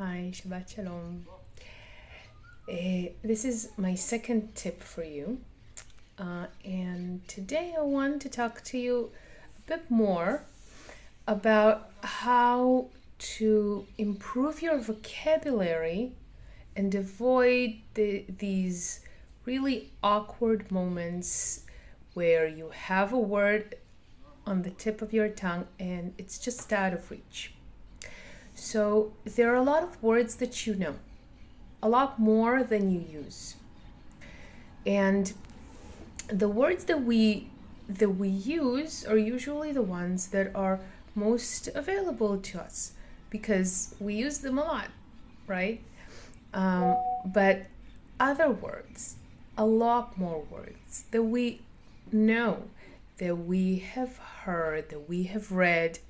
Hi, Shabbat Shalom. This is my second tip for you. And today I want to talk to you a bit more about how to improve your vocabulary and avoid these really awkward moments where you have a word on the tip of your tongue and it's just out of reach. So there are a lot of words that you know, a lot more than you use. And the words that we use are usually the ones that are most available to us because we use them a lot, right? But other words, a lot more words that we know, that we have heard, that we have read,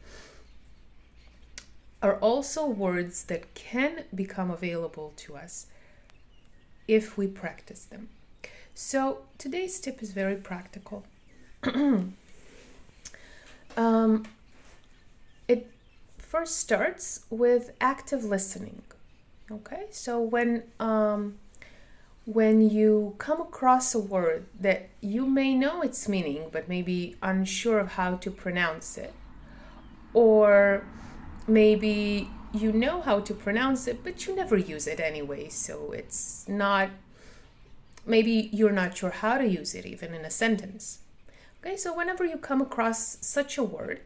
are also words that can become available to us if we practice them. So today's tip is very practical. It first starts with active listening. Okay, so when you come across a word that you may know its meaning but maybe unsure of how to pronounce it, or maybe you know how to pronounce it, but you never use it anyway, so it's not, maybe you're not sure how to use it even in a sentence. Okay, so whenever you come across such a word,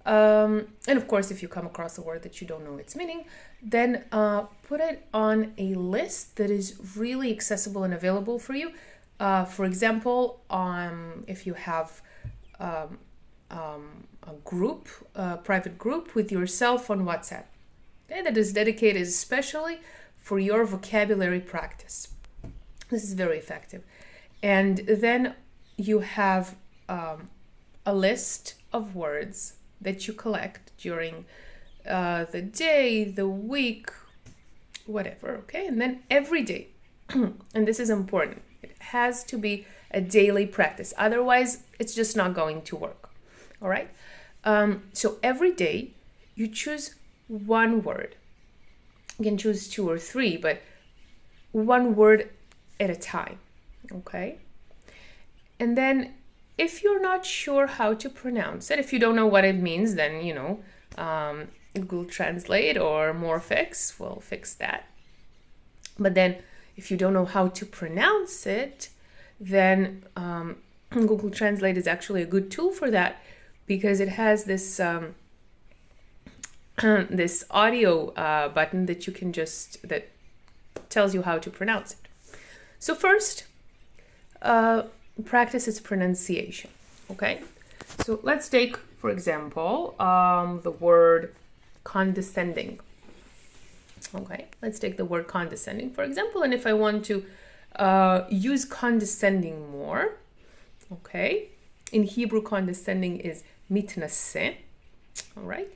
and of course if you come across a word that you don't know its meaning, then put it on a list that is really accessible and available for you. For example, if you have a private group with yourself on WhatsApp, okay, that is dedicated especially for your vocabulary practice. This is very effective. And then you have a list of words that you collect during the day, the week, whatever, okay? And then every day, and this is important, it has to be a daily practice. Otherwise, it's just not going to work, all right? So every day you choose one word. You can choose 2 or 3, but one word at a time, okay? And then if you're not sure how to pronounce it, if you don't know what it means, then, Google Translate or Morphix will fix that. But then if you don't know how to pronounce it, then Google Translate is actually a good tool for that, because it has this this audio button that you can that tells you how to pronounce it. So first, practice its pronunciation, okay? So let's take, for example, the word condescending. Okay, let's take the word condescending, for example, and if I want to use condescending more, okay, in Hebrew, condescending is mitnaseh, all right?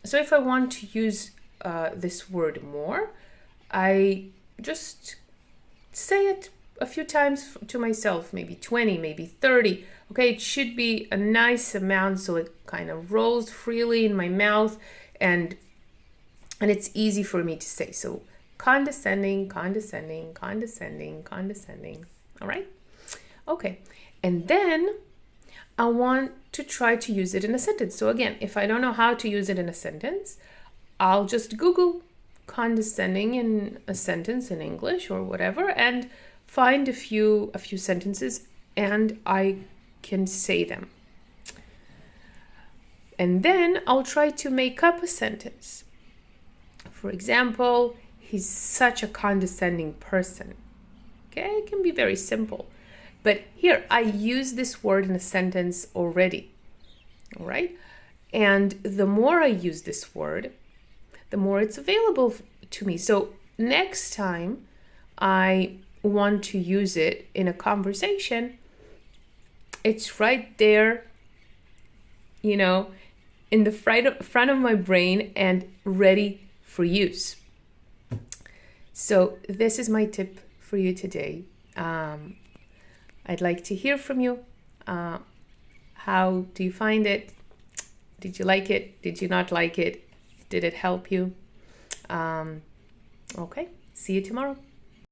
So if I want to use this word more, I just say it a few times to myself, maybe 20, maybe 30. Okay, it should be a nice amount so it kind of rolls freely in my mouth and it's easy for me to say. So condescending, condescending, condescending, condescending. All right? Okay. And then I want to try to use it in a sentence. So again, if I don't know how to use it in a sentence, I'll just Google condescending in a sentence in English or whatever and find a few sentences and I can say them. And then I'll try to make up a sentence. For example, he's such a condescending person. Okay, it can be very simple. But here, I use this word in a sentence already. All right? And the more I use this word, the more it's available to me. So next time I want to use it in a conversation, it's right there, in the front of my brain and ready for use. So this is my tip for you today. I'd like to hear from you. How do you find it? Did you like it? Did you not like it? Did it help you? Okay, see you tomorrow.